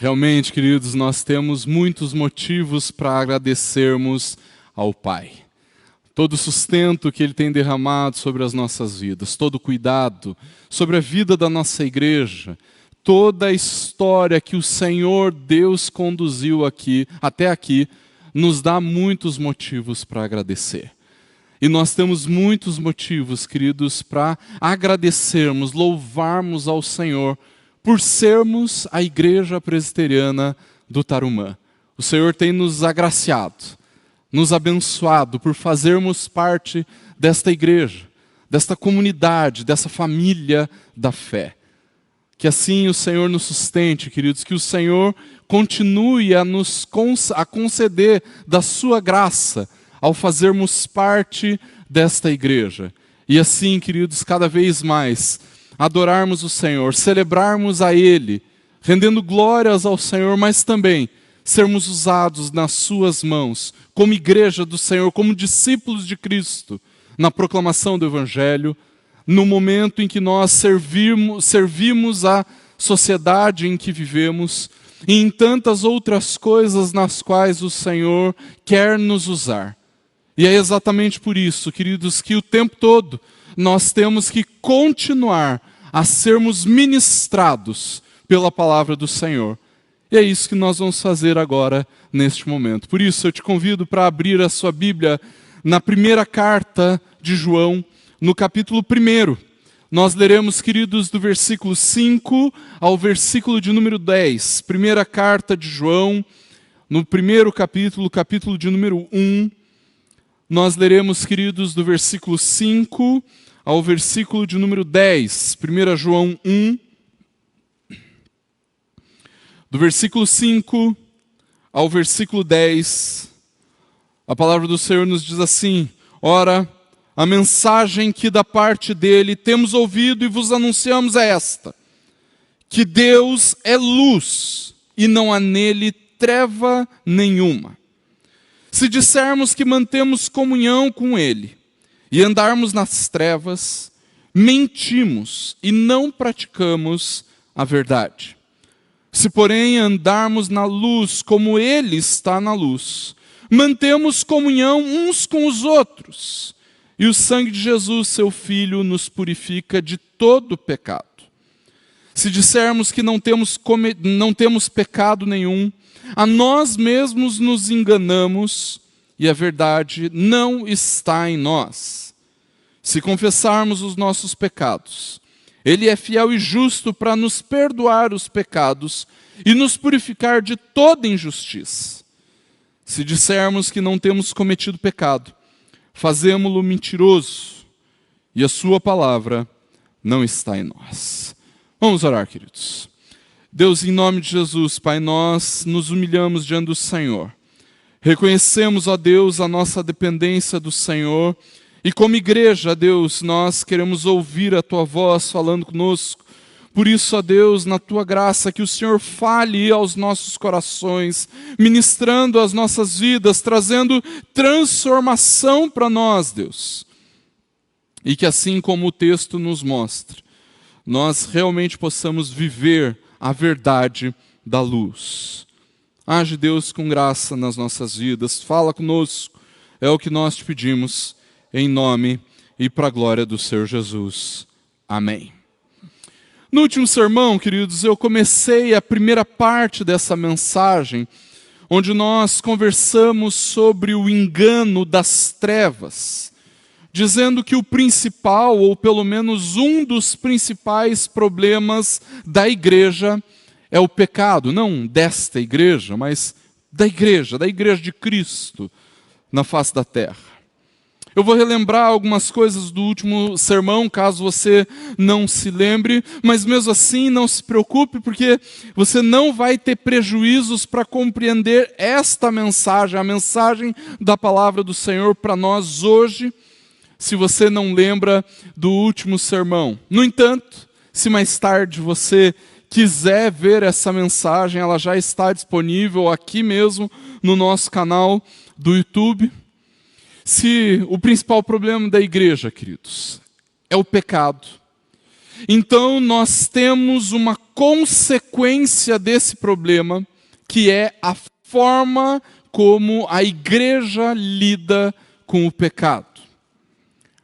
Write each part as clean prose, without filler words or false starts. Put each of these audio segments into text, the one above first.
Realmente, queridos, nós temos muitos motivos para agradecermos ao Pai. Todo o sustento que Ele tem derramado sobre as nossas vidas, todo o cuidado sobre a vida da nossa igreja, toda a história que o Senhor Deus conduziu até aqui, nos dá muitos motivos para agradecer. E nós temos muitos motivos, queridos, para agradecermos, louvarmos ao Senhor por sermos a Igreja Presbiteriana do Tarumã. O Senhor tem nos agraciado, nos abençoado por fazermos parte desta igreja, desta comunidade, dessa família da fé. Que assim o Senhor nos sustente, queridos, que o Senhor continue a conceder da sua graça ao fazermos parte desta igreja. E assim, queridos, cada vez mais adorarmos o Senhor, celebrarmos a Ele, rendendo glórias ao Senhor, mas também sermos usados nas suas mãos, como igreja do Senhor, como discípulos de Cristo, na proclamação do Evangelho, no momento em que nós servimos a sociedade em que vivemos, e em tantas outras coisas nas quais o Senhor quer nos usar. E é exatamente por isso, queridos, que o tempo todo nós temos que continuar a sermos ministrados pela palavra do Senhor. E é isso que nós vamos fazer agora, neste momento. Por isso, eu te convido para abrir a sua Bíblia na primeira carta de João, no capítulo 1. Nós leremos, queridos, do versículo 5 ao versículo de número 10. Primeira carta de João, no primeiro capítulo, capítulo de número 1. Nós leremos, queridos, do versículo 5 ao versículo de número 10. 1 João 1. Do versículo 5 ao versículo 10, a palavra do Senhor nos diz assim: Ora, a mensagem que da parte dele temos ouvido e vos anunciamos é esta: que Deus é luz e não há nele treva nenhuma. Se dissermos que mantemos comunhão com ele e andarmos nas trevas, mentimos e não praticamos a verdade. Se, porém, andarmos na luz como ele está na luz, mantemos comunhão uns com os outros, e o sangue de Jesus, seu Filho, nos purifica de todo pecado. Se dissermos que não temos pecado nenhum, a nós mesmos nos enganamos e a verdade não está em nós. Se confessarmos os nossos pecados, Ele é fiel e justo para nos perdoar os pecados e nos purificar de toda injustiça. Se dissermos que não temos cometido pecado, fazemo-lo mentiroso e a sua palavra não está em nós. Vamos orar, queridos. Deus, em nome de Jesus, Pai, nós nos humilhamos diante do Senhor. Reconhecemos, ó Deus, a nossa dependência do Senhor. E como igreja, Deus, nós queremos ouvir a Tua voz falando conosco. Por isso, ó Deus, na Tua graça, que o Senhor fale aos nossos corações, ministrando as nossas vidas, trazendo transformação para nós, Deus. E que assim como o texto nos mostra, nós realmente possamos viver a verdade da luz. Age, Deus, com graça nas nossas vidas, fala conosco, é o que nós te pedimos, em nome e para a glória do Senhor Jesus. Amém. No último sermão, queridos, eu comecei a primeira parte dessa mensagem, onde nós conversamos sobre o engano das trevas, dizendo que o principal, ou pelo menos um dos principais problemas da igreja é o pecado, não desta igreja, mas da igreja de Cristo na face da terra. Eu vou relembrar algumas coisas do último sermão, caso você não se lembre, mas mesmo assim não se preocupe, porque você não vai ter prejuízos para compreender esta mensagem, a mensagem da palavra do Senhor para nós hoje, se você não lembra do último sermão. No entanto, se mais tarde você quiser ver essa mensagem, ela já está disponível aqui mesmo no nosso canal do YouTube. Se o principal problema da igreja, queridos, é o pecado, Então nós temos uma consequência desse problema, que é a forma como a igreja lida com o pecado.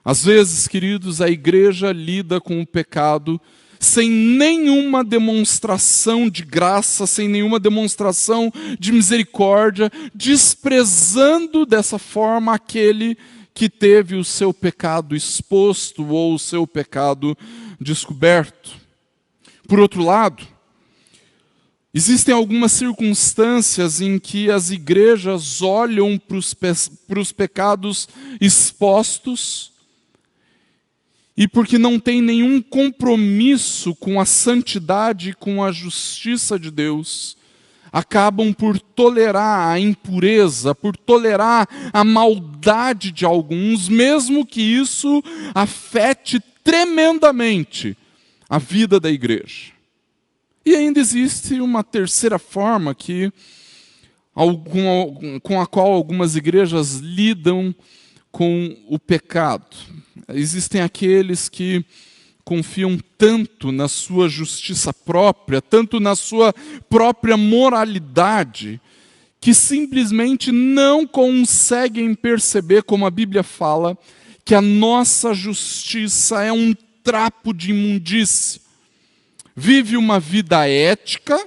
Às vezes, queridos, a igreja lida com o pecado sem nenhuma demonstração de graça, sem nenhuma demonstração de misericórdia, desprezando dessa forma aquele que teve o seu pecado exposto ou o seu pecado descoberto. Por outro lado, existem algumas circunstâncias em que as igrejas olham para os pecados expostos e porque não tem nenhum compromisso com a santidade e com a justiça de Deus, acabam por tolerar a impureza, por tolerar a maldade de alguns, mesmo que isso afete tremendamente a vida da igreja. E ainda existe uma terceira forma com a qual algumas igrejas lidam com o pecado. Existem aqueles que confiam tanto na sua justiça própria, tanto na sua própria moralidade, que simplesmente não conseguem perceber, como a Bíblia fala, que a nossa justiça é um trapo de imundície. Vive uma vida ética,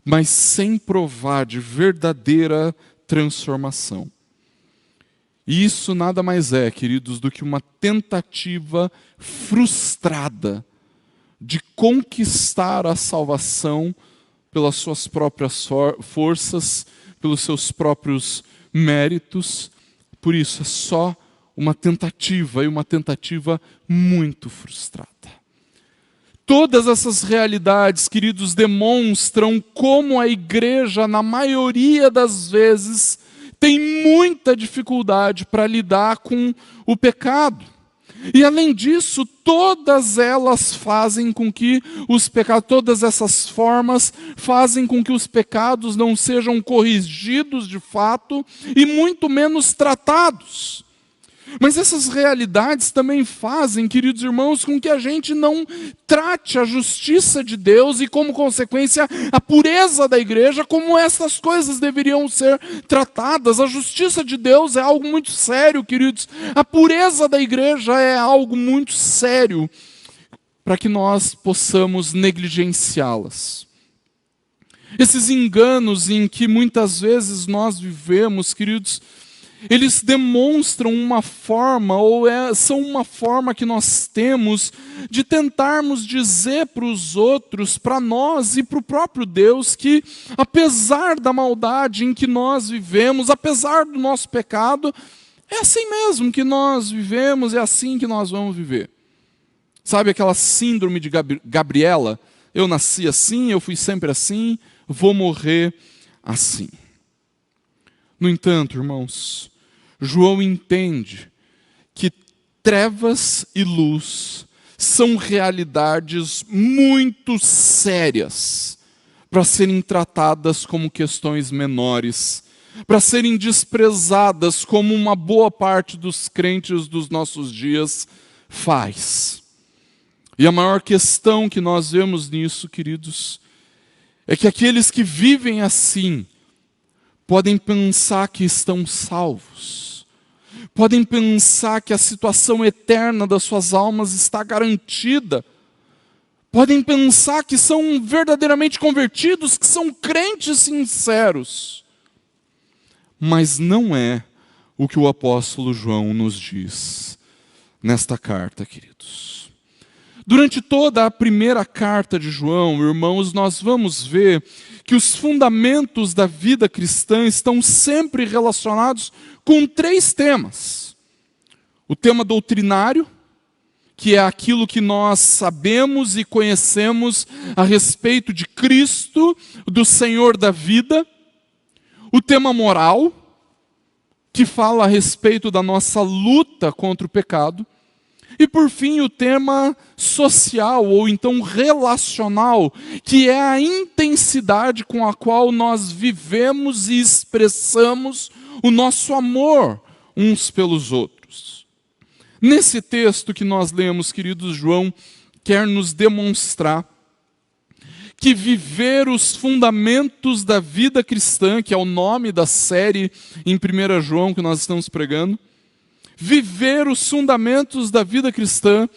mas sem provar de verdadeira transformação. E isso nada mais é, queridos, do que uma tentativa frustrada de conquistar a salvação pelas suas próprias forças, pelos seus próprios méritos. Por isso, é só uma tentativa, e uma tentativa muito frustrada. Todas essas realidades, queridos, demonstram como a igreja, na maioria das vezes, tem muita dificuldade para lidar com o pecado. E além disso, todas elas fazem com que os pecados, todas essas formas fazem com que os pecados não sejam corrigidos de fato e muito menos tratados. Mas essas realidades também fazem, queridos irmãos, com que a gente não trate a justiça de Deus e, como consequência, a pureza da igreja, como essas coisas deveriam ser tratadas. A justiça de Deus é algo muito sério, queridos. A pureza da igreja é algo muito sério para que nós possamos negligenciá-las. Esses enganos em que muitas vezes nós vivemos, queridos, eles demonstram uma forma, são uma forma que nós temos de tentarmos dizer para os outros, para nós e para o próprio Deus, que apesar da maldade em que nós vivemos, apesar do nosso pecado, é assim mesmo que nós vivemos, é assim que nós vamos viver. Sabe aquela síndrome de Gabriela? Eu nasci assim, eu fui sempre assim, vou morrer assim. No entanto, irmãos, João entende que trevas e luz são realidades muito sérias para serem tratadas como questões menores, para serem desprezadas como uma boa parte dos crentes dos nossos dias faz. E a maior questão que nós vemos nisso, queridos, é que aqueles que vivem assim podem pensar que estão salvos. Podem pensar que a situação eterna das suas almas está garantida. Podem pensar que são verdadeiramente convertidos, que são crentes sinceros. Mas não é o que o apóstolo João nos diz nesta carta, queridos. Durante toda a primeira carta de João, irmãos, nós vamos ver que os fundamentos da vida cristã estão sempre relacionados com 3 temas. O tema doutrinário, que é aquilo que nós sabemos e conhecemos a respeito de Cristo, do Senhor da vida. O tema moral, que fala a respeito da nossa luta contra o pecado. E por fim, o tema social, ou então relacional, que é a intensidade com a qual nós vivemos e expressamos o nosso amor uns pelos outros. Nesse texto que nós lemos, queridos, João quer nos demonstrar que viver os fundamentos da vida cristã, que é o nome da série em 1 João que nós estamos pregando, viver os fundamentos da vida cristã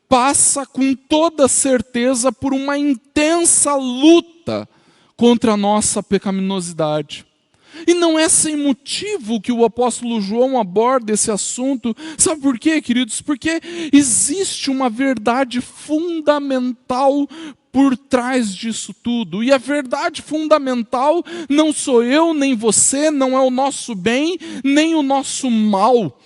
passa com toda certeza por uma intensa luta contra a nossa pecaminosidade. E não é sem motivo que o apóstolo João aborda esse assunto. Sabe por quê, queridos? Porque existe uma verdade fundamental por trás disso tudo. E a verdade fundamental não sou eu, nem você, não é o nosso bem, nem o nosso mal.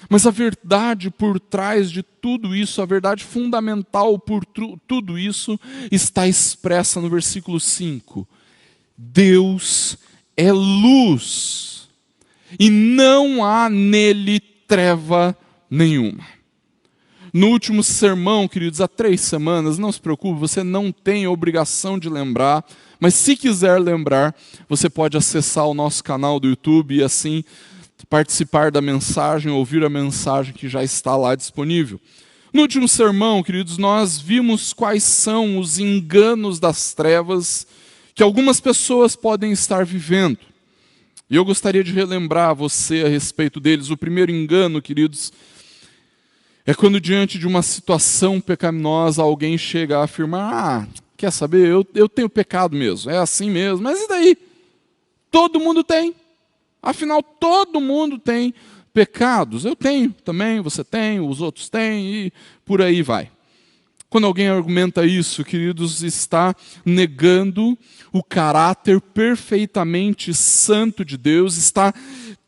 Mas a verdade por trás de tudo isso, a verdade fundamental por tudo isso, está expressa no versículo 5. Deus é luz, e não há nele treva nenhuma. No último sermão, queridos, há 3 semanas, não se preocupe, você não tem obrigação de lembrar, mas se quiser lembrar, você pode acessar o nosso canal do YouTube e assim participar da mensagem, ouvir a mensagem que já está lá disponível. No último sermão, queridos, nós vimos quais são os enganos das trevas que algumas pessoas podem estar vivendo. E eu gostaria de relembrar você a respeito deles. O primeiro engano, queridos, é quando diante de uma situação pecaminosa alguém chega a afirmar: quer saber, eu tenho pecado mesmo, é assim mesmo, mas e daí? Todo mundo tem. Afinal, todo mundo tem pecados. Eu tenho também, você tem, os outros têm e por aí vai. Quando alguém argumenta isso, queridos, está negando o caráter perfeitamente santo de Deus, está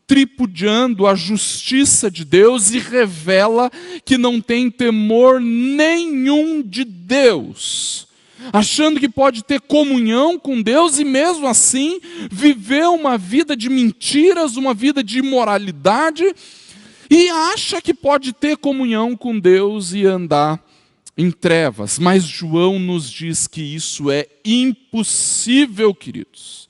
tripudiando a justiça de Deus e revela que não tem temor nenhum de Deus, achando que pode ter comunhão com Deus e mesmo assim viver uma vida de mentiras, uma vida de imoralidade, e acha que pode ter comunhão com Deus e andar em trevas. Mas João nos diz que isso é impossível, queridos.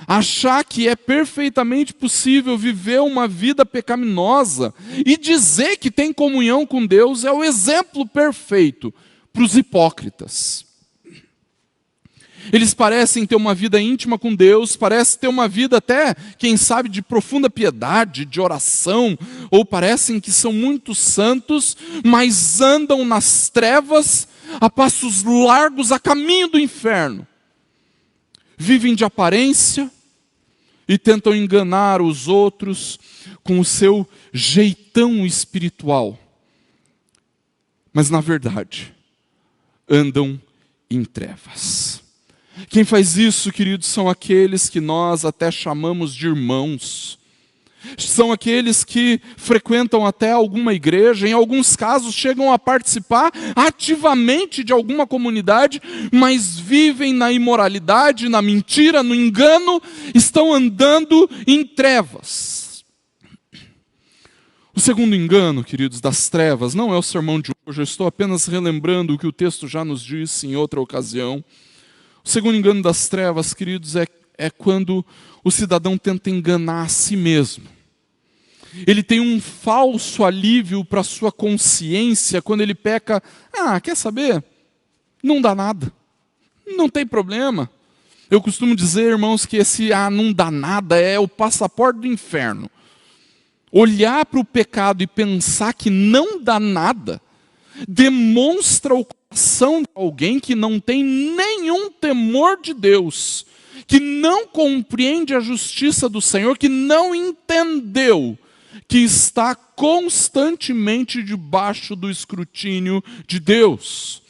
Achar que é perfeitamente possível viver uma vida pecaminosa e dizer que tem comunhão com Deus é o exemplo perfeito para os hipócritas. Eles parecem ter uma vida íntima com Deus, parecem ter uma vida até, quem sabe, de profunda piedade, de oração, ou parecem que são muito santos, mas andam nas trevas a passos largos, a caminho do inferno. Vivem de aparência e tentam enganar os outros com o seu jeitão espiritual. Mas, na verdade, andam em trevas. Quem faz isso, queridos, são aqueles que nós até chamamos de irmãos. São aqueles que frequentam até alguma igreja, em alguns casos chegam a participar ativamente de alguma comunidade, mas vivem na imoralidade, na mentira, no engano, estão andando em trevas. O segundo engano, queridos, das trevas, não é o sermão de hoje, eu estou apenas relembrando o que o texto já nos disse em outra ocasião. O segundo engano das trevas, queridos, é quando o cidadão tenta enganar a si mesmo. Ele tem um falso alívio para a sua consciência quando ele peca. Quer saber? Não dá nada. Não tem problema. Eu costumo dizer, irmãos, que esse não dá nada é o passaporte do inferno. Olhar para o pecado e pensar que não dá nada demonstra o coração de alguém que não tem nenhum temor de Deus, que não compreende a justiça do Senhor, que não entendeu que está constantemente debaixo do escrutínio de Deus.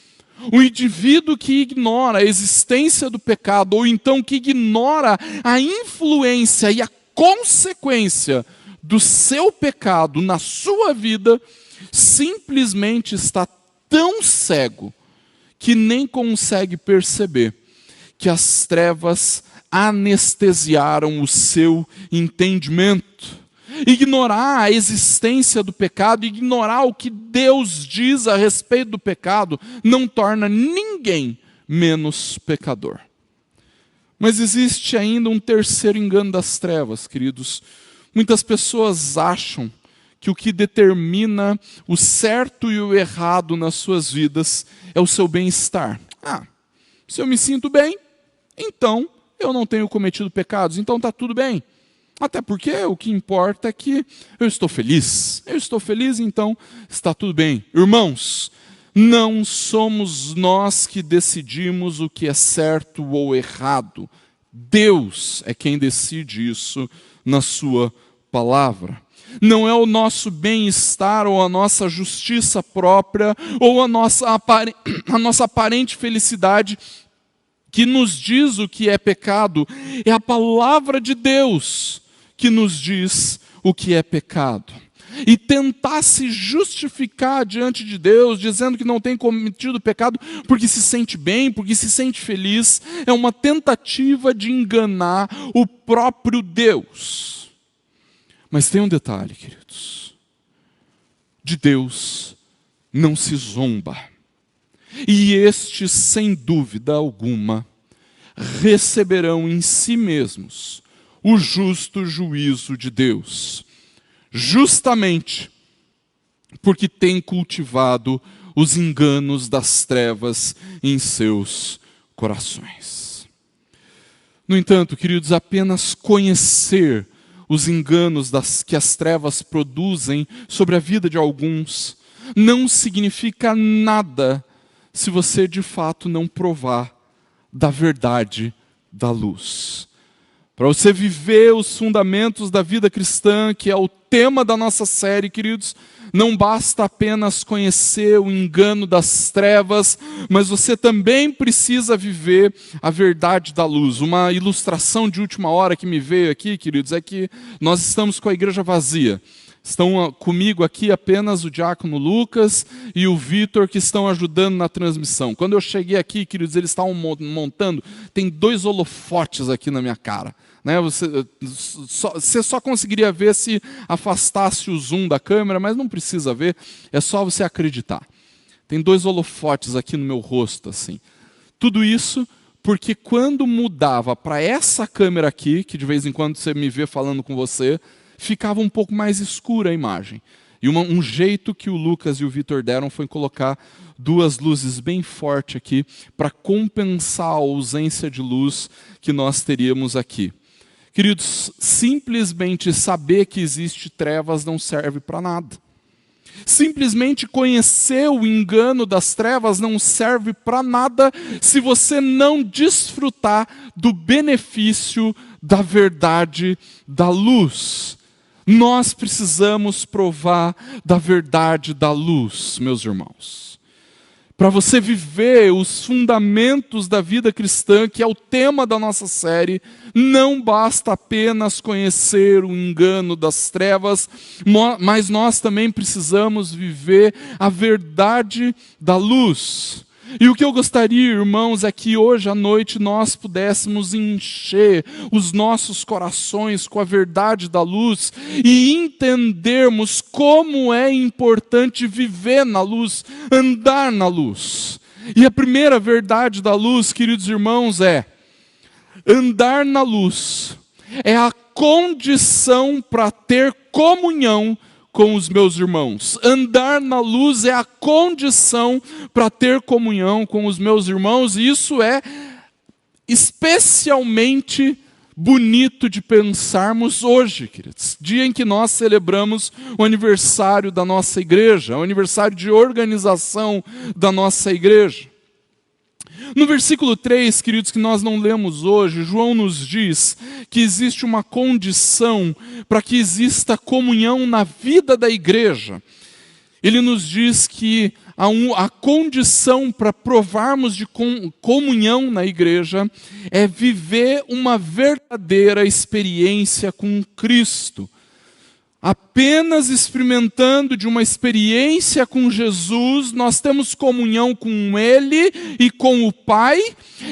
O indivíduo que ignora a existência do pecado, ou então que ignora a influência e a consequência do seu pecado na sua vida, simplesmente está tão cego que nem consegue perceber que as trevas anestesiaram o seu entendimento. Ignorar a existência do pecado, ignorar o que Deus diz a respeito do pecado, não torna ninguém menos pecador. Mas existe ainda um terceiro engano das trevas, queridos. Muitas pessoas acham que o que determina o certo e o errado nas suas vidas é o seu bem-estar. Se eu me sinto bem, então eu não tenho cometido pecados, então está tudo bem. Até porque o que importa é que eu estou feliz. Eu estou feliz, então está tudo bem. Irmãos, não somos nós que decidimos o que é certo ou errado. Deus é quem decide isso na sua palavra. Não é o nosso bem-estar ou a nossa justiça própria ou a nossa aparente felicidade que nos diz o que é pecado. É a palavra de Deus que nos diz o que é pecado. E tentar se justificar diante de Deus, dizendo que não tem cometido pecado porque se sente bem, porque se sente feliz, é uma tentativa de enganar o próprio Deus. Mas tem um detalhe, queridos. De Deus não se zomba. E estes, sem dúvida alguma, receberão em si mesmos o justo juízo de Deus, justamente porque têm cultivado os enganos das trevas em seus corações. No entanto, queridos, apenas conhecer os enganos que as trevas produzem sobre a vida de alguns não significa nada se você de fato não provar da verdade da luz. Para você viver os fundamentos da vida cristã, que é o tema da nossa série, queridos, não basta apenas conhecer o engano das trevas, mas você também precisa viver a verdade da luz. Uma ilustração de última hora que me veio aqui, queridos, é que nós estamos com a igreja vazia. Estão comigo aqui apenas o diácono Lucas e o Vitor, que estão ajudando na transmissão. Quando eu cheguei aqui, queridos, eles estavam montando, tem 2 holofotes aqui na minha cara. Você só conseguiria ver se afastasse o zoom da câmera, mas não precisa ver, é só você acreditar. Tem 2 holofotes aqui no meu rosto, assim. Tudo isso porque quando mudava para essa câmera aqui, que de vez em quando você me vê falando com você, ficava um pouco mais escura a imagem. E um jeito que o Lucas e o Vitor deram foi colocar 2 luzes bem fortes aqui para compensar a ausência de luz que nós teríamos aqui. Queridos, simplesmente saber que existe trevas não serve para nada. Simplesmente conhecer o engano das trevas não serve para nada se você não desfrutar do benefício da verdade da luz. Nós precisamos provar da verdade da luz, meus irmãos. Para você viver os fundamentos da vida cristã, que é o tema da nossa série, não basta apenas conhecer o engano das trevas, mas nós também precisamos viver a verdade da luz. E o que eu gostaria, irmãos, é que hoje à noite nós pudéssemos encher os nossos corações com a verdade da luz e entendermos como é importante viver na luz, andar na luz. E a primeira verdade da luz, queridos irmãos, é andar na luz é a condição para ter comunhão com os meus irmãos. Andar na luz é a condição para ter comunhão com os meus irmãos, e isso é especialmente bonito de pensarmos hoje, queridos. Dia em que nós celebramos o aniversário da nossa igreja, o aniversário de organização da nossa igreja. No versículo 3, queridos, que nós não lemos hoje, João nos diz que existe uma condição para que exista comunhão na vida da igreja. Ele nos diz que a condição para provarmos de comunhão na igreja é viver uma verdadeira experiência com Cristo. Apenas experimentando de uma experiência com Jesus, nós temos comunhão com Ele e com o Pai,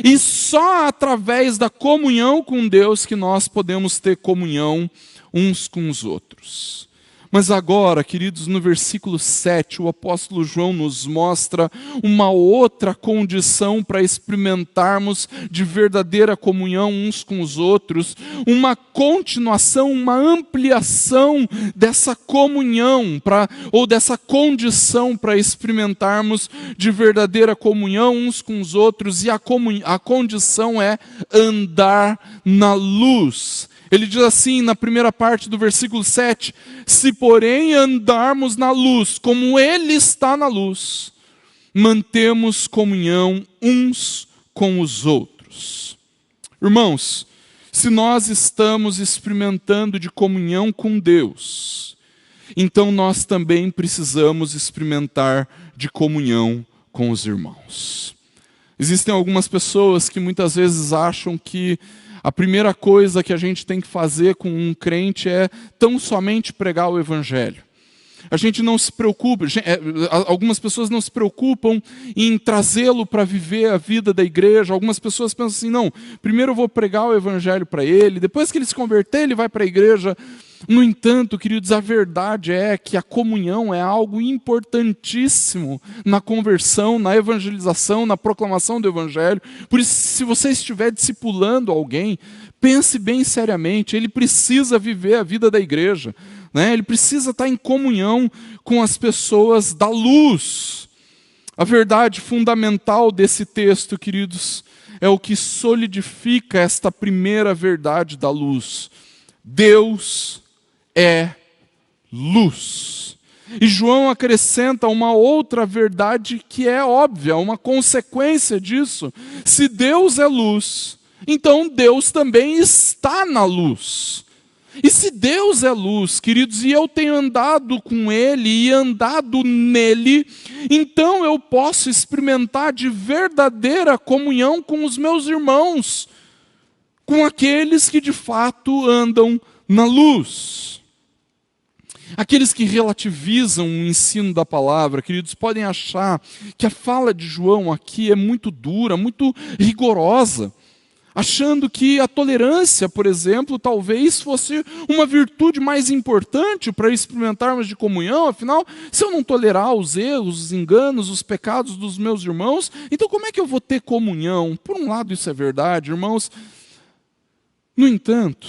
e só através da comunhão com Deus que nós podemos ter comunhão uns com os outros. Mas agora, queridos, no versículo 7, o apóstolo João nos mostra uma outra condição para experimentarmos de verdadeira comunhão uns com os outros, uma continuação, uma ampliação dessa comunhão, ou dessa condição para experimentarmos de verdadeira comunhão uns com os outros, e a condição é andar na luz. Ele diz assim na primeira parte do versículo 7, se porém andarmos na luz, como Ele está na luz, mantemos comunhão uns com os outros. Irmãos, se nós estamos experimentando de comunhão com Deus, então nós também precisamos experimentar de comunhão com os irmãos. Existem algumas pessoas que muitas vezes acham que a primeira coisa que a gente tem que fazer com um crente é tão somente pregar o evangelho. A gente não se preocupa, algumas pessoas não se preocupam em trazê-lo para viver a vida da igreja. Algumas pessoas pensam assim, não, primeiro eu vou pregar o evangelho para ele, depois que ele se converter, ele vai para a igreja. No entanto, queridos, a verdade é que a comunhão é algo importantíssimo na conversão, na evangelização, na proclamação do evangelho. Por isso, se você estiver discipulando alguém, pense bem seriamente, ele precisa viver a vida da igreja, né? Ele precisa estar em comunhão com as pessoas da luz. A verdade fundamental desse texto, queridos, é o que solidifica esta primeira verdade da luz. Deus é luz. E João acrescenta uma outra verdade que é óbvia, uma consequência disso. Se Deus é luz, então Deus também está na luz. E se Deus é luz, queridos, e eu tenho andado com Ele e andado nele, então eu posso experimentar de verdadeira comunhão com os meus irmãos, com aqueles que de fato andam na luz. Aqueles que relativizam o ensino da palavra, queridos, podem achar que a fala de João aqui é muito dura, muito rigorosa, achando que a tolerância, por exemplo, talvez fosse uma virtude mais importante para experimentarmos de comunhão. Afinal, se eu não tolerar os erros, os enganos, os pecados dos meus irmãos, então como é que eu vou ter comunhão? Por um lado isso é verdade, irmãos. No entanto,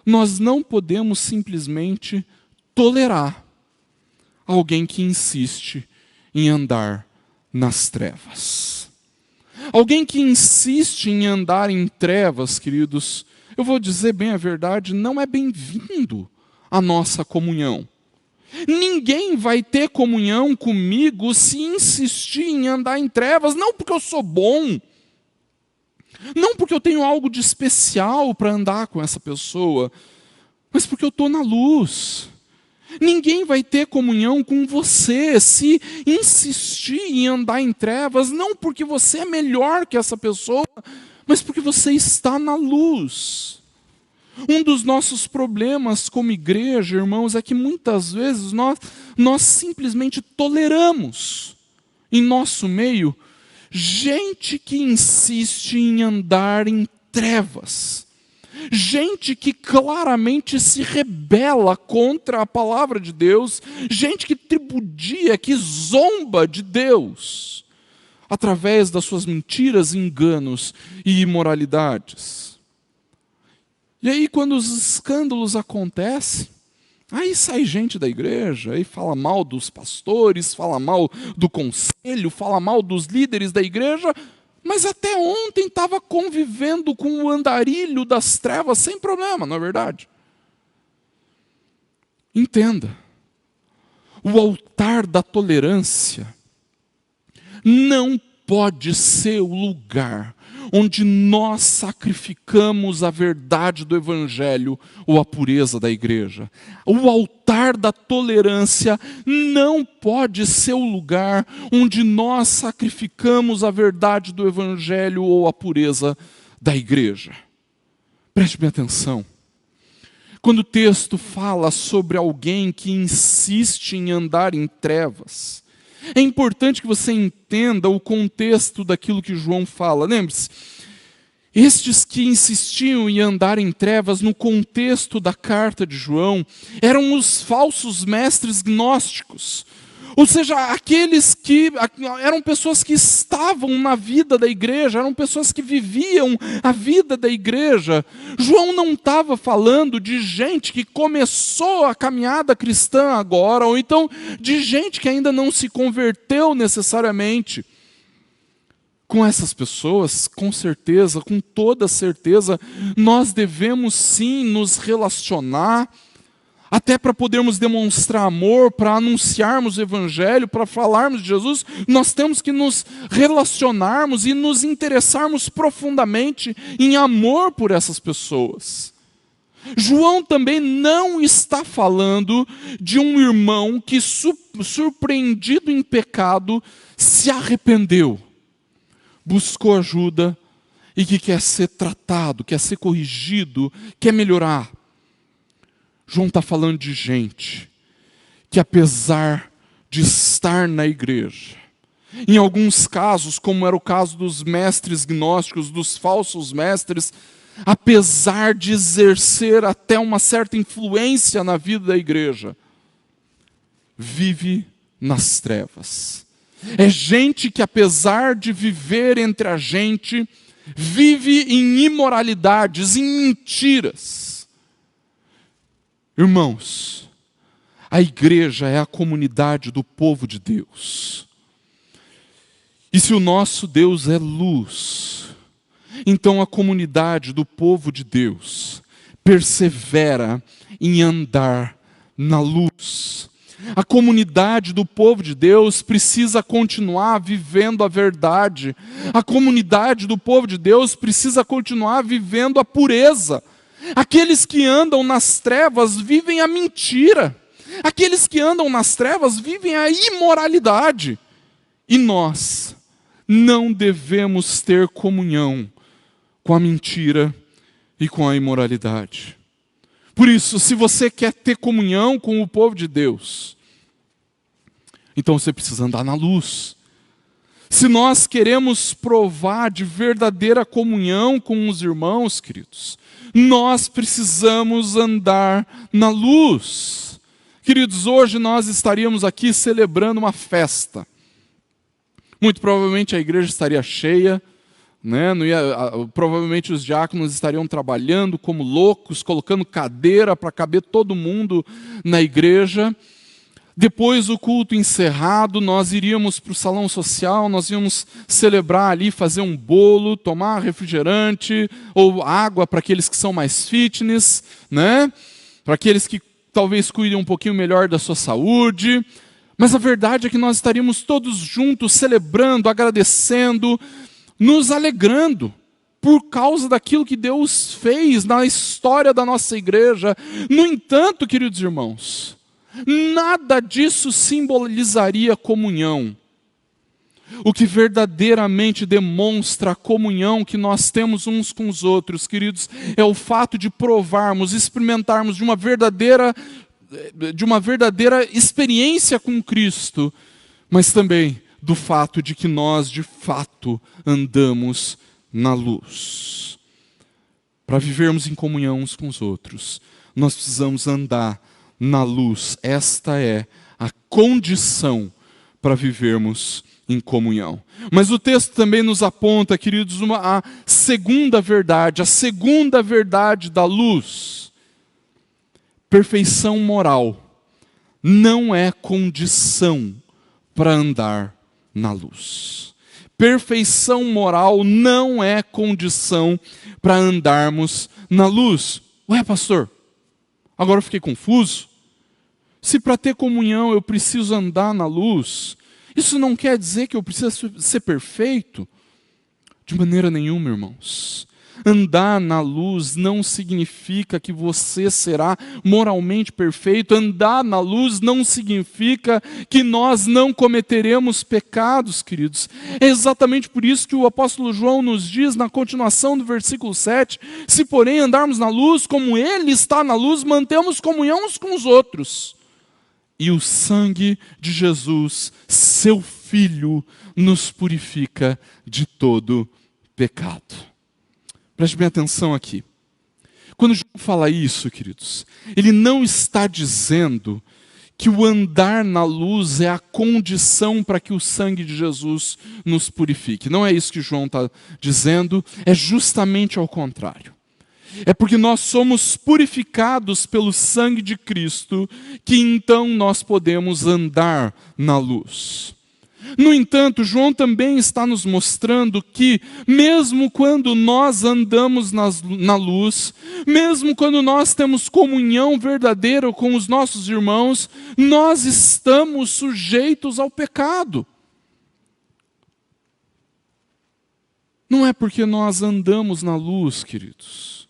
nós não podemos simplesmente tolerar alguém que insiste em andar nas trevas. Alguém que insiste em andar em trevas, queridos, eu vou dizer bem a verdade, não é bem-vindo à nossa comunhão. Ninguém vai ter comunhão comigo se insistir em andar em trevas, não porque eu sou bom, não porque eu tenho algo de especial para andar com essa pessoa, mas porque eu estou na luz. Ninguém vai ter comunhão com você se insistir em andar em trevas, não porque você é melhor que essa pessoa, mas porque você está na luz. Um dos nossos problemas como igreja, irmãos, é que muitas vezes nós simplesmente toleramos em nosso meio gente que insiste em andar em trevas. Gente que claramente se rebela contra a palavra de Deus, gente que tripudia, que zomba de Deus, através das suas mentiras, enganos e imoralidades. E aí, quando os escândalos acontecem, aí sai gente da igreja, aí fala mal dos pastores, fala mal do conselho, fala mal dos líderes da igreja, mas até ontem estava convivendo com o andarilho das trevas sem problema, não é verdade? Entenda, o altar da tolerância não pode ser o lugar onde nós sacrificamos a verdade do evangelho ou a pureza da igreja. O altar da tolerância não pode ser o lugar onde nós sacrificamos a verdade do evangelho ou a pureza da igreja. Preste bem atenção. Quando o texto fala sobre alguém que insiste em andar em trevas, é importante que você entenda o contexto daquilo que João fala. Lembre-se, Estes que insistiam em andar em trevas, no contexto da carta de João, eram os falsos mestres gnósticos. Ou seja, aqueles que eram pessoas que estavam na vida da igreja, eram pessoas que viviam a vida da igreja. João não estava falando de gente que começou a caminhada cristã agora, ou então de gente que ainda não se converteu necessariamente. Com essas pessoas, com certeza, com toda certeza, nós devemos sim nos relacionar, até para podermos demonstrar amor, para anunciarmos o Evangelho, para falarmos de Jesus, nós temos que nos relacionarmos e nos interessarmos profundamente em amor por essas pessoas. João também não está falando de um irmão que, surpreendido em pecado, se arrependeu, buscou ajuda e que quer ser tratado, quer ser corrigido, quer melhorar. João está falando de gente que, apesar de estar na igreja, em alguns casos, como era o caso dos mestres gnósticos, dos falsos mestres, apesar de exercer até uma certa influência na vida da igreja, vive nas trevas. É gente que, apesar de viver entre a gente, vive em imoralidades, em mentiras. Irmãos, a igreja é a comunidade do povo de Deus. E se o nosso Deus é luz, então a comunidade do povo de Deus persevera em andar na luz. A comunidade do povo de Deus precisa continuar vivendo a verdade. A comunidade do povo de Deus precisa continuar vivendo a pureza. Aqueles que andam nas trevas vivem a mentira. Aqueles que andam nas trevas vivem a imoralidade. E nós não devemos ter comunhão com a mentira e com a imoralidade. Por isso, se você quer ter comunhão com o povo de Deus, então você precisa andar na luz. Se nós queremos provar de verdadeira comunhão com os irmãos, queridos, nós precisamos andar na luz. Queridos, hoje nós estaríamos aqui celebrando uma festa. Muito provavelmente a igreja estaria cheia, né? Provavelmente os diáconos estariam trabalhando como loucos, colocando cadeira para caber todo mundo na igreja. Depois do culto encerrado, nós iríamos para o salão social, nós íamos celebrar ali, fazer um bolo, tomar refrigerante ou água para aqueles que são mais fitness, né? Para aqueles que talvez cuidem um pouquinho melhor da sua saúde. Mas a verdade é que nós estaríamos todos juntos celebrando, agradecendo, nos alegrando por causa daquilo que Deus fez na história da nossa igreja. No entanto, queridos irmãos, nada disso simbolizaria comunhão. O que verdadeiramente demonstra a comunhão que nós temos uns com os outros, queridos, é o fato de provarmos, experimentarmos de uma verdadeira experiência com Cristo, mas também do fato de que nós, de fato, andamos na luz. Para vivermos em comunhão uns com os outros, nós precisamos andar na luz. Esta é a condição para vivermos em comunhão. Mas o texto também nos aponta, queridos, a segunda verdade da luz. Perfeição moral não é condição para andar na luz. Perfeição moral não é condição para andarmos na luz. Ué, pastor, agora eu fiquei confuso. Se para ter comunhão eu preciso andar na luz, isso não quer dizer que eu preciso ser perfeito? De maneira nenhuma, irmãos. Andar na luz não significa que você será moralmente perfeito. Andar na luz não significa que nós não cometeremos pecados, queridos. É exatamente por isso que o apóstolo João nos diz na continuação do versículo 7, se porém andarmos na luz, como ele está na luz, mantemos comunhão uns com os outros. E o sangue de Jesus, seu Filho, nos purifica de todo pecado. Preste bem atenção aqui. Quando João fala isso, queridos, ele não está dizendo que o andar na luz é a condição para que o sangue de Jesus nos purifique. Não é isso que João está dizendo, é justamente ao contrário. É porque nós somos purificados pelo sangue de Cristo que então nós podemos andar na luz. No entanto, João também está nos mostrando que, mesmo quando nós andamos na luz, mesmo quando nós temos comunhão verdadeira com os nossos irmãos, nós estamos sujeitos ao pecado. Não é porque nós andamos na luz, queridos,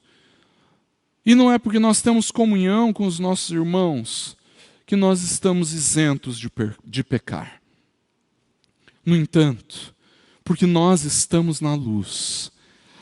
e não é porque nós temos comunhão com os nossos irmãos, que nós estamos isentos de pecar. No entanto, porque nós estamos na luz,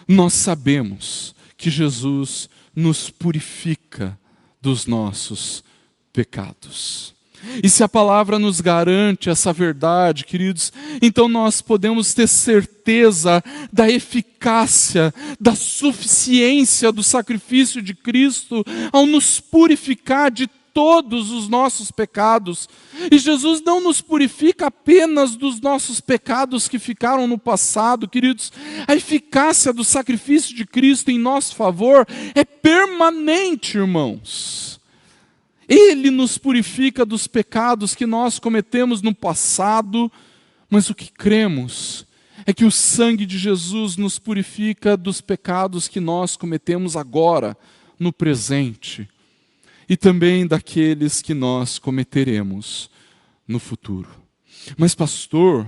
nós sabemos que Jesus nos purifica dos nossos pecados. E se a palavra nos garante essa verdade, queridos, então nós podemos ter certeza da eficácia, da suficiência do sacrifício de Cristo ao nos purificar de todos os nossos pecados. E Jesus não nos purifica apenas dos nossos pecados que ficaram no passado, queridos. A eficácia do sacrifício de Cristo em nosso favor é permanente, irmãos. Ele nos purifica dos pecados que nós cometemos no passado, mas o que cremos é que o sangue de Jesus nos purifica dos pecados que nós cometemos agora, no presente, e também daqueles que nós cometeremos no futuro. Mas pastor,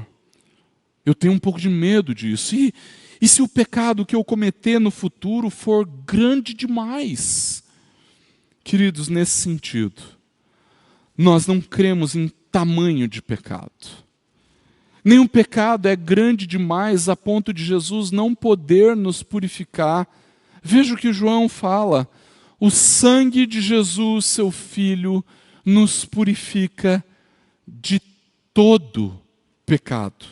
eu tenho um pouco de medo disso. E se o pecado que eu cometer no futuro for grande demais? Queridos, nesse sentido, nós não cremos em tamanho de pecado. Nenhum pecado é grande demais a ponto de Jesus não poder nos purificar. Veja o que João fala. O sangue de Jesus, seu Filho, nos purifica de todo pecado.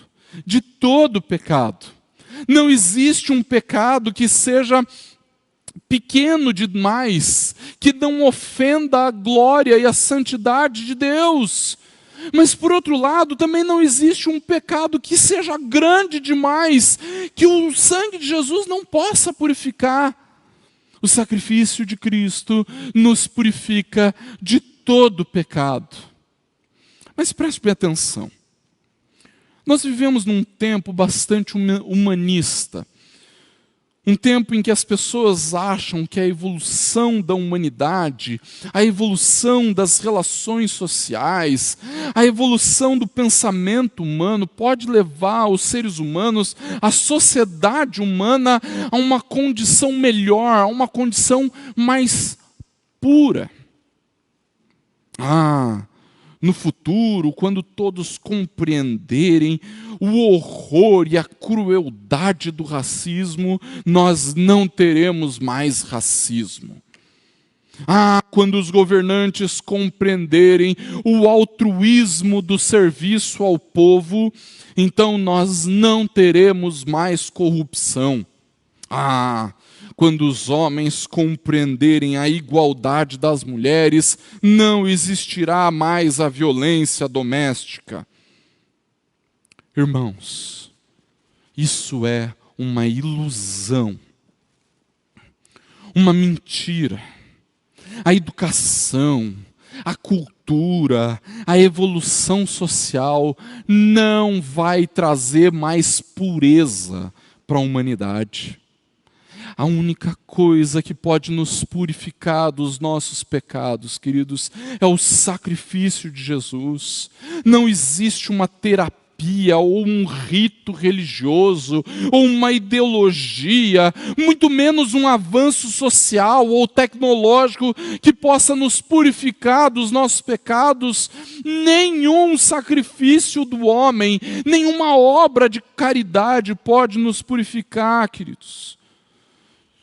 De todo pecado. Não existe um pecado que seja pequeno demais, que não ofenda a glória e a santidade de Deus. Mas, por outro lado, também não existe um pecado que seja grande demais, que o sangue de Jesus não possa purificar. O sacrifício de Cristo nos purifica de todo pecado. Mas preste bem atenção. Nós vivemos num tempo bastante humanista. Um tempo em que as pessoas acham que a evolução da humanidade, a evolução das relações sociais, a evolução do pensamento humano pode levar os seres humanos, a sociedade humana, a uma condição melhor, a uma condição mais pura. No futuro, quando todos compreenderem o horror e a crueldade do racismo, nós não teremos mais racismo. Quando os governantes compreenderem o altruísmo do serviço ao povo, então nós não teremos mais corrupção. Quando os homens compreenderem a igualdade das mulheres, não existirá mais a violência doméstica. Irmãos, isso é uma ilusão, uma mentira. A educação, a cultura, a evolução social não vai trazer mais pureza para a humanidade. A única coisa que pode nos purificar dos nossos pecados, queridos, é o sacrifício de Jesus. Não existe uma terapia ou um rito religioso ou uma ideologia, muito menos um avanço social ou tecnológico que possa nos purificar dos nossos pecados. Nenhum sacrifício do homem, nenhuma obra de caridade pode nos purificar, queridos.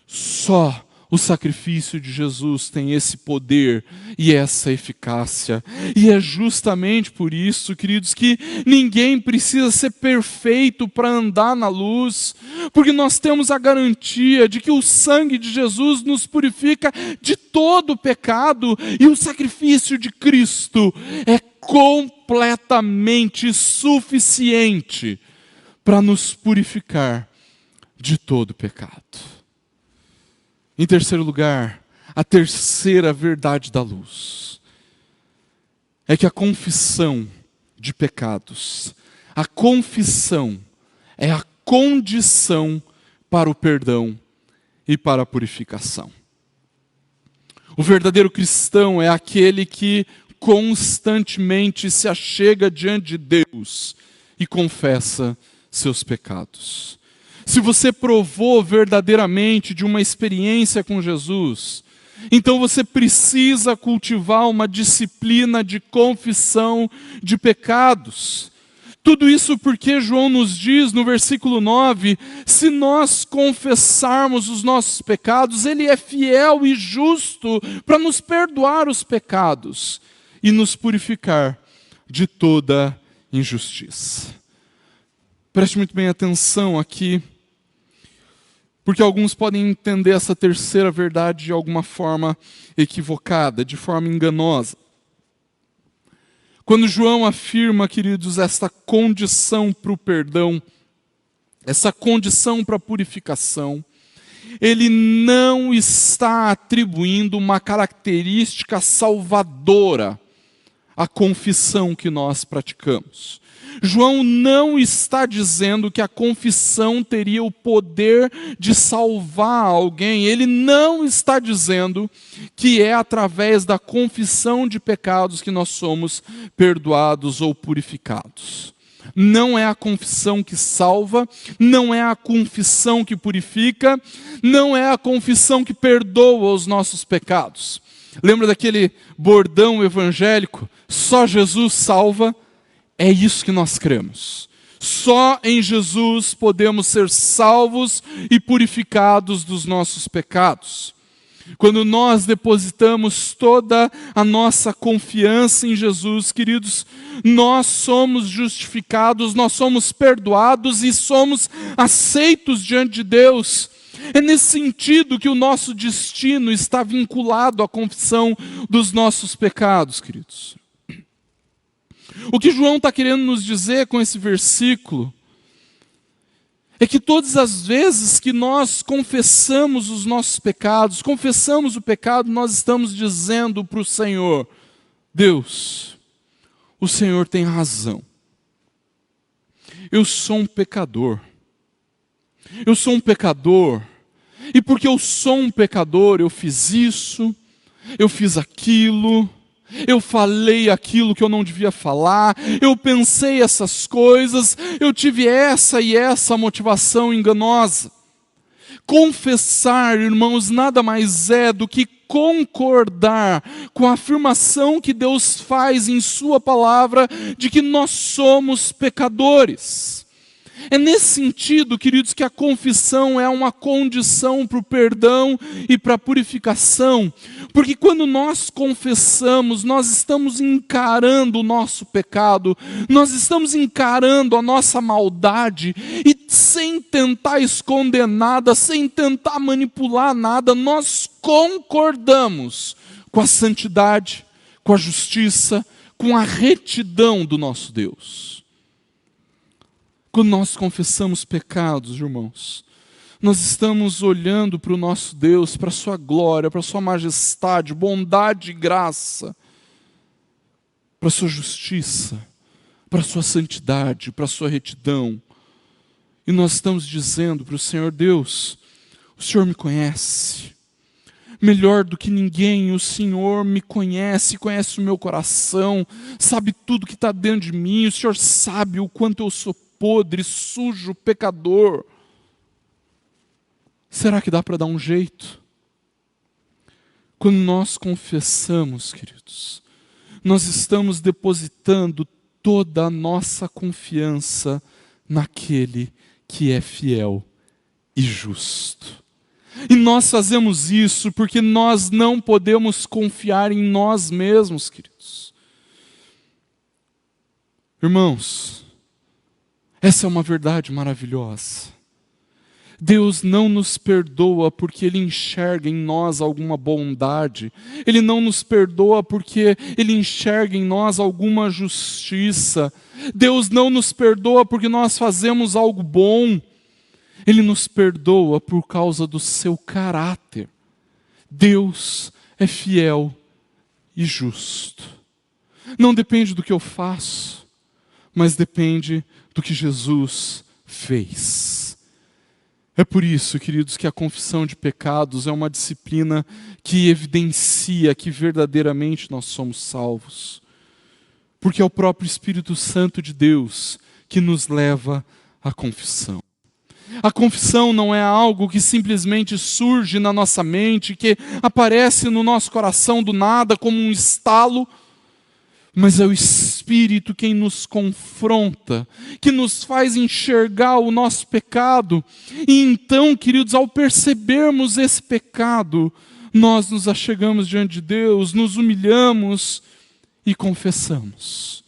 Só O sacrifício de Jesus tem esse poder e essa eficácia. E é justamente por isso, queridos, que ninguém precisa ser perfeito para andar na luz, porque nós temos a garantia de que o sangue de Jesus nos purifica de todo o pecado, e o sacrifício de Cristo é completamente suficiente para nos purificar de todo o pecado. Em terceiro lugar, a terceira verdade da luz é que a confissão de pecados, a confissão é a condição para o perdão e para a purificação. O verdadeiro cristão é aquele que constantemente se achega diante de Deus e confessa seus pecados. Se você provou verdadeiramente de uma experiência com Jesus, então você precisa cultivar uma disciplina de confissão de pecados. Tudo isso porque João nos diz no versículo 9, se nós confessarmos os nossos pecados, Ele é fiel e justo para nos perdoar os pecados e nos purificar de toda injustiça. Preste muito bem atenção aqui, porque alguns podem entender essa terceira verdade de alguma forma equivocada, de forma enganosa. Quando João afirma, queridos, esta condição para o perdão, essa condição para a purificação, ele não está atribuindo uma característica salvadora à confissão que nós praticamos. João não está dizendo que a confissão teria o poder de salvar alguém. Ele não está dizendo que é através da confissão de pecados que nós somos perdoados ou purificados. Não é a confissão que salva, não é a confissão que purifica, não é a confissão que perdoa os nossos pecados. Lembra daquele bordão evangélico? Só Jesus salva. É isso que nós cremos. Só em Jesus podemos ser salvos e purificados dos nossos pecados. Quando nós depositamos toda a nossa confiança em Jesus, queridos, nós somos justificados, nós somos perdoados e somos aceitos diante de Deus. É nesse sentido que o nosso destino está vinculado à confissão dos nossos pecados, queridos. O que João está querendo nos dizer com esse versículo é que todas as vezes que nós confessamos os nossos pecados, confessamos o pecado, nós estamos dizendo para o Senhor, Deus, o Senhor tem razão. Eu sou um pecador. Eu sou um pecador. E porque eu sou um pecador, eu fiz isso, eu fiz aquilo, eu falei aquilo que eu não devia falar, eu pensei essas coisas, eu tive essa e essa motivação enganosa. Confessar, irmãos, nada mais é do que concordar com a afirmação que Deus faz em sua palavra de que nós somos pecadores. É nesse sentido, queridos, que a confissão é uma condição para o perdão e para a purificação, porque quando nós confessamos, nós estamos encarando o nosso pecado, nós estamos encarando a nossa maldade, e sem tentar esconder nada, sem tentar manipular nada, nós concordamos com a santidade, com a justiça, com a retidão do nosso Deus. Quando nós confessamos pecados, irmãos, nós estamos olhando para o nosso Deus, para a sua glória, para a sua majestade, bondade e graça, para a sua justiça, para a sua santidade, para a sua retidão. E nós estamos dizendo para o Senhor, Deus, o Senhor me conhece. Melhor do que ninguém, o Senhor me conhece, conhece o meu coração, sabe tudo que está dentro de mim, o Senhor sabe o quanto eu sou podre, sujo, pecador. Será que dá para dar um jeito? Quando nós confessamos, queridos, nós estamos depositando toda a nossa confiança naquele que é fiel e justo. E nós fazemos isso porque nós não podemos confiar em nós mesmos, queridos. Irmãos, essa é uma verdade maravilhosa. Deus não nos perdoa porque Ele enxerga em nós alguma bondade. Ele não nos perdoa porque Ele enxerga em nós alguma justiça. Deus não nos perdoa porque nós fazemos algo bom. Ele nos perdoa por causa do seu caráter. Deus é fiel e justo. Não depende do que eu faço, mas depende do que Jesus fez. É por isso, queridos, que a confissão de pecados é uma disciplina que evidencia que verdadeiramente nós somos salvos. Porque é o próprio Espírito Santo de Deus que nos leva à confissão. A confissão não é algo que simplesmente surge na nossa mente, que aparece no nosso coração do nada como um estalo, mas é o Espírito quem nos confronta, que nos faz enxergar o nosso pecado. E então, queridos, ao percebermos esse pecado, nós nos achegamos diante de Deus, nos humilhamos e confessamos.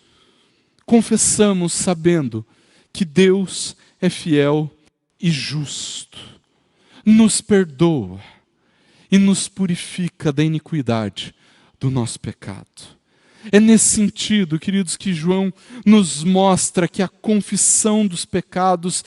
Confessamos sabendo que Deus é fiel e justo, nos perdoa e nos purifica da iniquidade do nosso pecado. É nesse sentido, queridos, que João nos mostra que a confissão dos pecados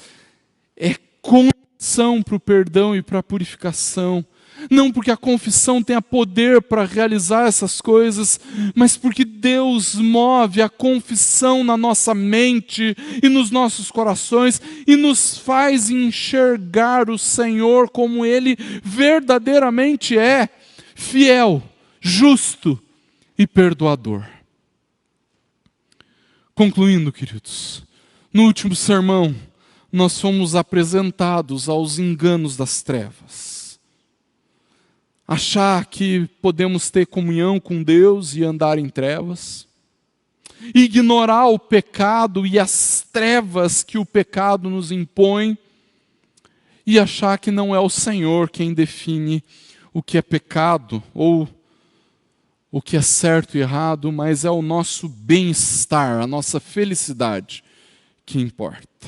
é condição para o perdão e para a purificação. Não porque a confissão tenha poder para realizar essas coisas, mas porque Deus move a confissão na nossa mente e nos nossos corações e nos faz enxergar o Senhor como Ele verdadeiramente é, fiel, justo e perdoador. Concluindo, queridos, no último sermão, nós fomos apresentados aos enganos das trevas. Achar que podemos ter comunhão com Deus e andar em trevas. Ignorar o pecado e as trevas que o pecado nos impõe. E achar que não é o Senhor quem define o que é pecado ou o que é certo e errado, mas é o nosso bem-estar, a nossa felicidade que importa.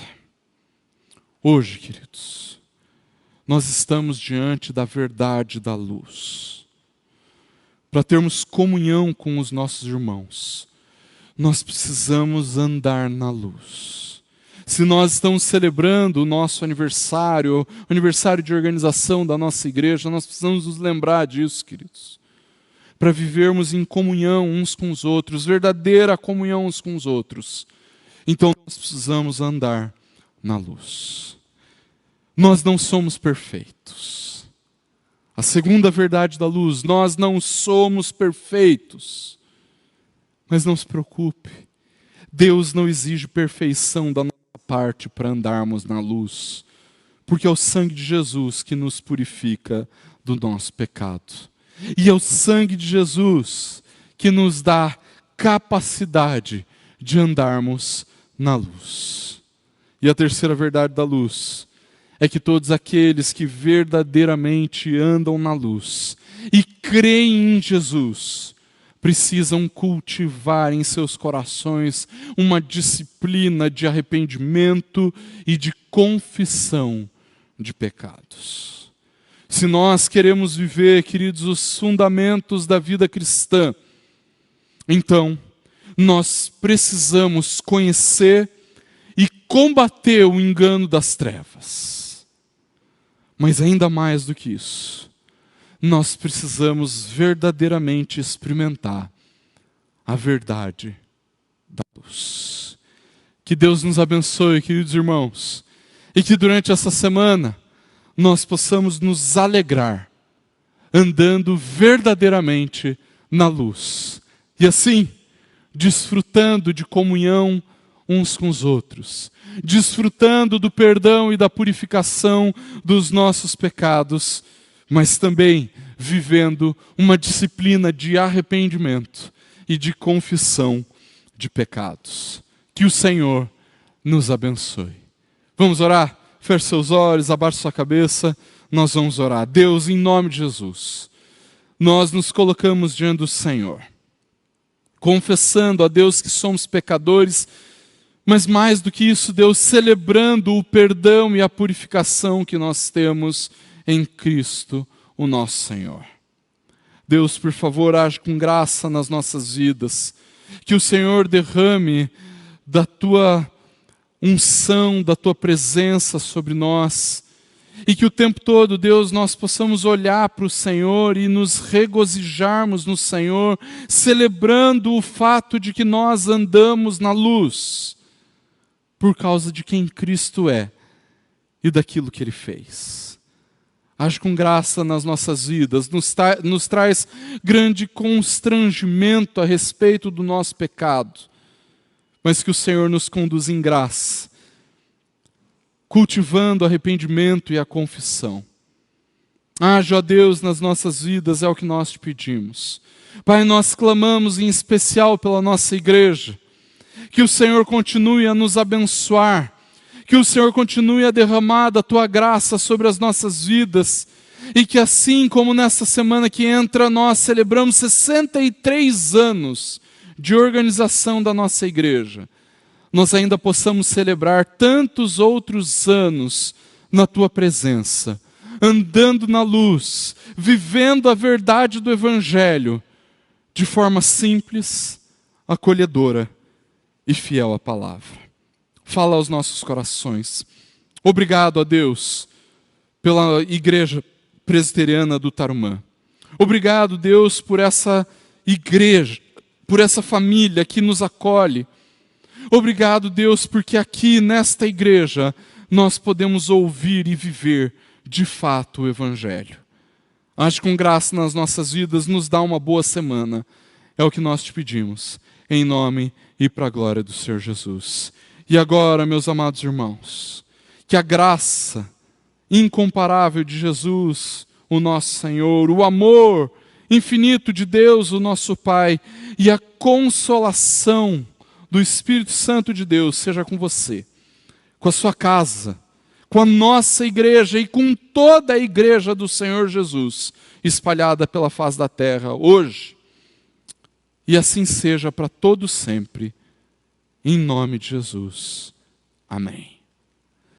Hoje, queridos, nós estamos diante da verdade da luz. Para termos comunhão com os nossos irmãos, nós precisamos andar na luz. Se nós estamos celebrando o nosso aniversário, o aniversário de organização da nossa igreja, nós precisamos nos lembrar disso, queridos. Para vivermos em comunhão uns com os outros, verdadeira comunhão uns com os outros. Então nós precisamos andar na luz. Nós não somos perfeitos. A segunda verdade da luz, nós não somos perfeitos. Mas não se preocupe, Deus não exige perfeição da nossa parte para andarmos na luz, porque é o sangue de Jesus que nos purifica do nosso pecado. E é o sangue de Jesus que nos dá capacidade de andarmos na luz. E a terceira verdade da luz é que todos aqueles que verdadeiramente andam na luz e creem em Jesus precisam cultivar em seus corações uma disciplina de arrependimento e de confissão de pecados. Se nós queremos viver, queridos, os fundamentos da vida cristã, então nós precisamos conhecer e combater o engano das trevas. Mas ainda mais do que isso, nós precisamos verdadeiramente experimentar a verdade da luz. Que Deus nos abençoe, queridos irmãos, e que durante essa semana nós possamos nos alegrar, andando verdadeiramente na luz. E assim, desfrutando de comunhão uns com os outros, desfrutando do perdão e da purificação dos nossos pecados, mas também vivendo uma disciplina de arrependimento e de confissão de pecados. Que o Senhor nos abençoe. Vamos orar? Feche seus olhos, abaixe sua cabeça. nós vamos orar. Deus, em nome de Jesus, nós nos colocamos diante do Senhor, confessando a Deus que somos pecadores, mas mais do que isso, Deus, celebrando o perdão e a purificação que nós temos em Cristo, o nosso Senhor. Deus, por favor, age com graça nas nossas vidas, que o Senhor derrame da Tua unção, da Tua presença sobre nós, e que o tempo todo, Deus, nós possamos olhar para o Senhor e nos regozijarmos no Senhor, celebrando o fato de que nós andamos na luz, por causa de quem Cristo é e daquilo que Ele fez. Age com graça nas nossas vidas, nos traz grande constrangimento a respeito do nosso pecado, mas que o Senhor nos conduza em graça, cultivando o arrependimento e a confissão. Age, ó Deus, nas nossas vidas, é o que nós te pedimos. Pai, nós clamamos em especial pela nossa igreja, que o Senhor continue a nos abençoar, que o Senhor continue a derramar da Tua graça sobre as nossas vidas, e que assim como nessa semana que entra, nós celebramos 63 anos de organização da nossa igreja, nós ainda possamos celebrar tantos outros anos na Tua presença, andando na luz, vivendo a verdade do Evangelho, de forma simples, acolhedora e fiel à palavra. Fala aos nossos corações. Obrigado a Deus pela igreja presbiteriana do Tarumã. Obrigado, Deus, por essa igreja, por essa família que nos acolhe. Obrigado, Deus, porque aqui nesta igreja nós podemos ouvir e viver de fato o Evangelho. Age com graça nas nossas vidas, nos dá uma boa semana. É o que nós te pedimos, em nome e para a glória do Senhor Jesus. E agora, meus amados irmãos, que a graça incomparável de Jesus, o nosso Senhor, o amor infinito de Deus, o nosso Pai, e a consolação do Espírito Santo de Deus seja com você, com a sua casa, com a nossa igreja e com toda a igreja do Senhor Jesus, espalhada pela face da terra hoje. E assim seja para todo sempre, em nome de Jesus. Amém.